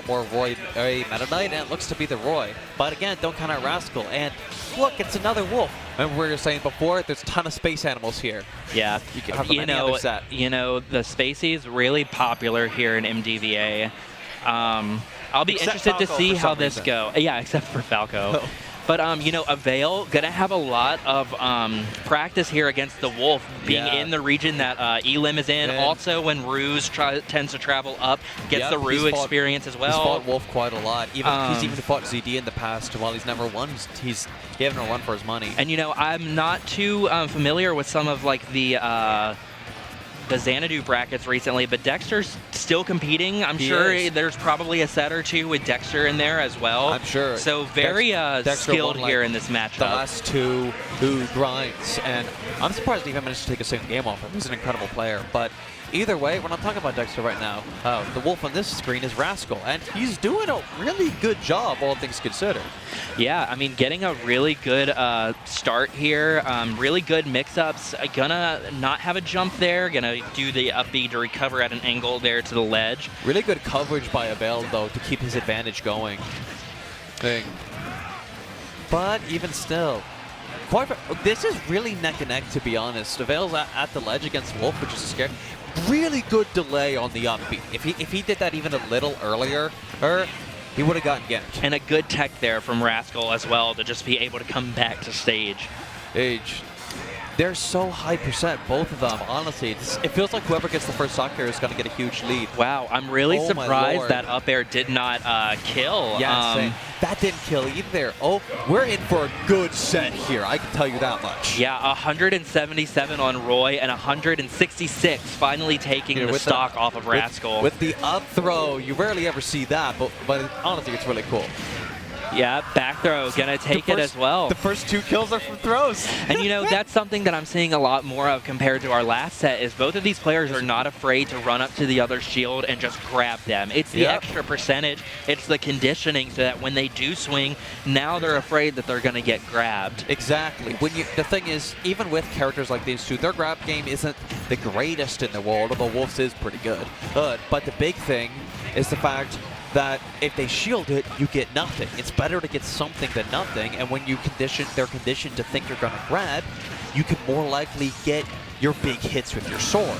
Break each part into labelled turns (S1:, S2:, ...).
S1: more Roy Meta Knight, and it looks to be the Roy. But again, don't count out Rascal. And look, it's another wolf. Remember we were saying before, there's a ton of space animals here.
S2: Yeah,
S1: you can have them any other set.
S2: You know, the Spacies really popular here in MDVA. I'll be interested to see how this go. Yeah, except for Falco.
S1: Oh.
S2: But, you know, Avail going to have a lot of practice here against the Wolf, being in the region that Elim is in. Also, when Ruse tends to travel up, gets the Rue experience as well.
S1: He's fought Wolf quite a lot. He's even fought ZD in the past. While he's never won, he hasn't run for his money.
S2: And, you know, I'm not too familiar with some of, like, the Xanadu brackets recently, but Dexter's still competing. I'm sure there's probably a set or two with Dexter in there as well.
S1: I'm sure.
S2: So very skilled here in this matchup.
S1: The last two who grinds, and I'm surprised he even managed to take a single game off him. He's an incredible player, but either way, we're not talking about Dexter right now. The wolf on this screen is Rascal, and he's doing a really good job, all things considered.
S2: Yeah, I mean, getting a really good start here, really good mix-ups. Gonna not have a jump there, gonna do the up B to recover at an angle there to the ledge.
S1: Really good coverage by Avail, though, to keep his advantage going. But even still, this is really neck and neck, to be honest. Avail's at the ledge against Wolf, which is scary. Really good delay on the up B. If he did that even a little earlier, he would have gotten ganked.
S2: And a good tech there from Rascal as well to just be able to come back to stage.
S1: They're so high percent, both of them, honestly. It feels like whoever gets the first stock here is going to get a huge lead.
S2: Wow, I'm really surprised that up air did not kill.
S1: Yeah, that didn't kill either. Oh, we're in for a good set here, I can tell you that much.
S2: Yeah, 177 on Roy and 166 finally taking the stock off of Rascal.
S1: With the up throw, you rarely ever see that, but honestly, it's really cool.
S2: Yeah, back throw, gonna take it as well.
S1: The first two kills are from throws.
S2: And you know, that's something that I'm seeing a lot more of compared to our last set, is both of these players are not afraid to run up to the other shield and just grab them. It's the extra percentage, it's the conditioning, so that when they do swing, now they're afraid that they're gonna get grabbed.
S1: Exactly. The thing is, even with characters like these two, their grab game isn't the greatest in the world, although Wolf's is pretty good. But the big thing is the fact that if they shield it, you get nothing. It's better to get something than nothing, and when they're conditioned to think you're gonna grab, you can more likely get your big hits with your sword.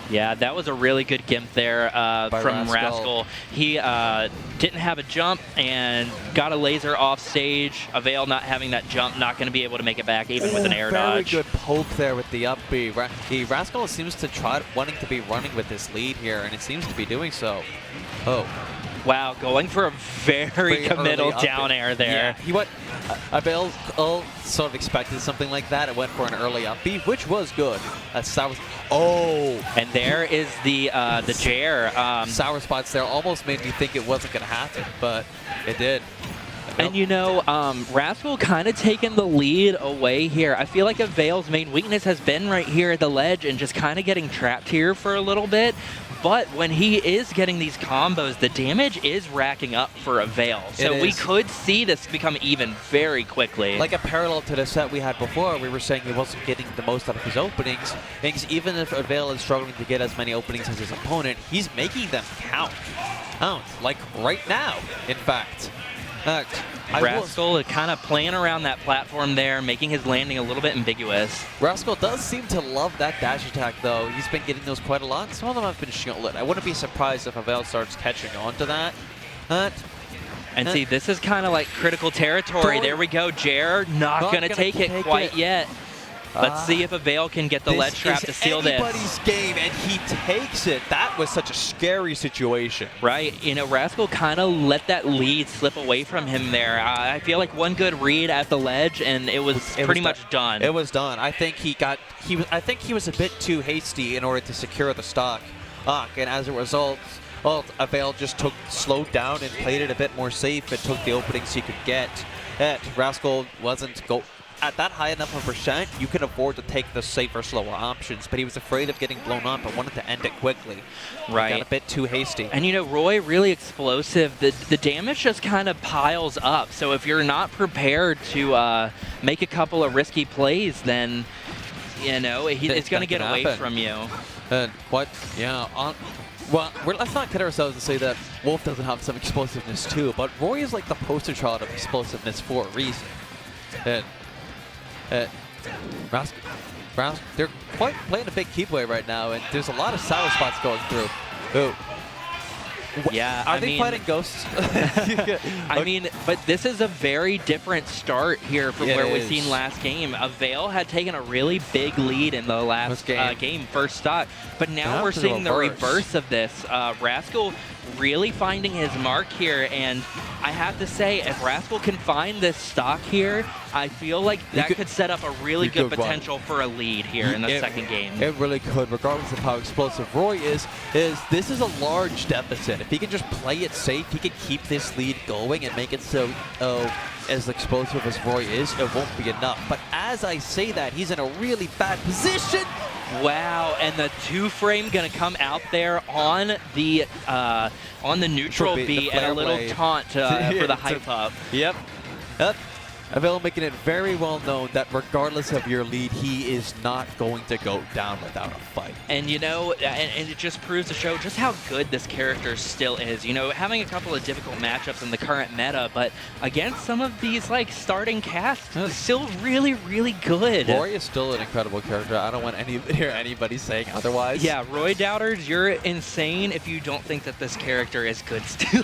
S2: Yeah, that was a really good gimp there from Rascal. He didn't have a jump and got a laser off stage. Avail not having that jump, not going to be able to make it back even with an air dodge.
S1: Very good poke there with the up B. Rascal seems to wanting to be running with this lead here, and it seems to be doing so.
S2: Wow, going for a very committal down air there.
S1: Yeah, Avail sort of expected something like that. It went for an early up B, which was good.
S2: And there is the Jair.
S1: Sour spots there almost made me think it wasn't going to happen, but it did.
S2: And you know, Rascal kind of taking the lead away here. I feel like Avail's main weakness has been right here at the ledge and just kind of getting trapped here for a little bit. But when he is getting these combos, the damage is racking up for Avail. So we could see this become even very quickly.
S1: Like a parallel to the set we had before, we were saying he wasn't getting the most out of his openings. Even if Avail is struggling to get as many openings as his opponent, he's making them count. Like right now, in fact.
S2: Rascal kind of playing around that platform there, making his landing a little bit ambiguous.
S1: Rascal does seem to love that dash attack, though. He's been getting those quite a lot. Some of them have been shielded. I wouldn't be surprised if Avail starts catching on to that.
S2: And see, this is kind of like critical territory. There we go. Jair not going to take it quite yet. Let's see if Avail can get the ledge trap to seal this.
S1: Anybody's game, and he takes it. That was such a scary situation.
S2: Right. You know, Rascal kind of let that lead slip away from him there. I feel like one good read at the ledge, and it was pretty much done.
S1: It was done. I think he was a bit too hasty in order to secure the stock. And as a result, Avail just slowed down and played it a bit more safe and took the openings he could get. Rascal wasn't at that high enough of percent, you can afford to take the safer, slower options, but he was afraid of getting blown up and wanted to end it quickly.
S2: Right.
S1: Got a bit too hasty.
S2: And you know, Roy, really explosive. The damage just kind of piles up, so if you're not prepared to make a couple of risky plays, then, you know, it's going to get away from you.
S1: Well, let's not kid ourselves and say that Wolf doesn't have some explosiveness too, but Roy is like the poster child of explosiveness for a reason. And Rascal, they're quite playing a big keep away right now, and there's a lot of sour spots going through. Oh.
S2: Yeah,
S1: Are they fighting ghosts?
S2: I mean, but this is a very different start here from where we've seen last game. Avail had taken a really big lead in the last game, first stock, but now we're seeing the reverse of this. Rascal really finding his mark here, and I have to say, if Rascal can find this stock here, I feel like that could set up a really good potential for a lead here in the second game.
S1: It really could, regardless of how explosive Roy is this is a large deficit. If he can just play it safe, he can keep this lead going and make it so as explosive as Roy is, it won't be enough. But as I say that, he's in a really bad position.
S2: Wow, and the two-frame gonna come out there on the neutral B and a little taunt for the hype up.
S1: Yep. Avail making it very well known that regardless of your lead, he is not going to go down without a fight.
S2: And you know, and it just proves to show just how good this character still is. You know, having a couple of difficult matchups in the current meta, but against some of these like starting casts, still really, really good.
S1: Roy is still an incredible character. I don't want hear anybody saying otherwise.
S2: Yeah, Roy Doubters, you're insane if you don't think that this character is good still.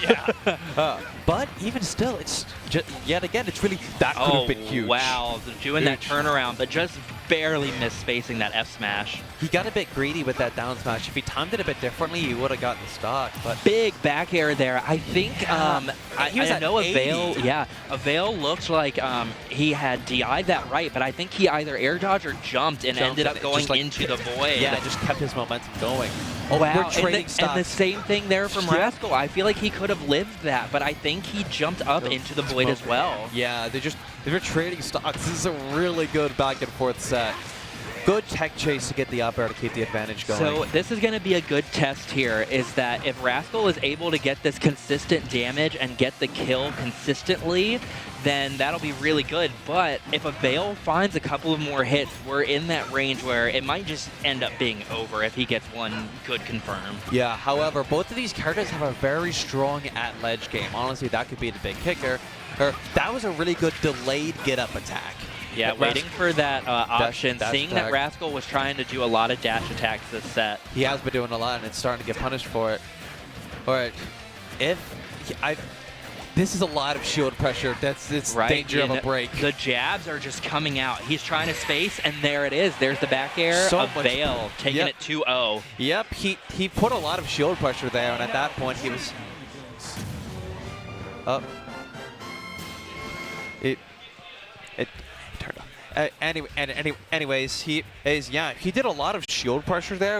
S1: Yeah. But even still, it's just, yet again, it's really, that could have been huge.
S2: Wow, doing that turnaround, but just barely misspacing that F smash.
S1: He got a bit greedy with that down smash. If he timed it a bit differently, he would have gotten the stock. But
S2: big back air there. I think I know Avail. Yeah, Avail looked like he had DI'd that right, but I think he either air dodged or jumped and ended up going into the void.
S1: Yeah, just kept his momentum going.
S2: Oh, wow, we're trading and the same thing there from Rascal. I feel like he could have lived that, but I think he jumped up into the void as well.
S1: Yeah, they're trading stocks. This is a really good back and forth set. Good tech chase to get the up air to keep the advantage going.
S2: So this is going to be a good test here, is that if Rascal is able to get this consistent damage and get the kill consistently, then that'll be really good. But if Avail finds a couple of more hits, we're in that range where it might just end up being over if he gets one good confirm.
S1: Yeah, however, both of these characters have a very strong at-ledge game. Honestly, that could be the big kicker. That was a really good delayed get-up attack.
S2: Yeah, waiting for that option, seeing that Rascal was trying to do a lot of dash attacks this set.
S1: He has been doing a lot, and it's starting to get punished for it. All right, this is a lot of shield pressure. It's danger of a break.
S2: The jabs are just coming out. He's trying to space, and there it is. There's the back air. Avail taking it 2-0.
S1: Yep, he put a lot of shield pressure there, and at that point he was up. It turned off. Anyways, he did a lot of shield pressure there.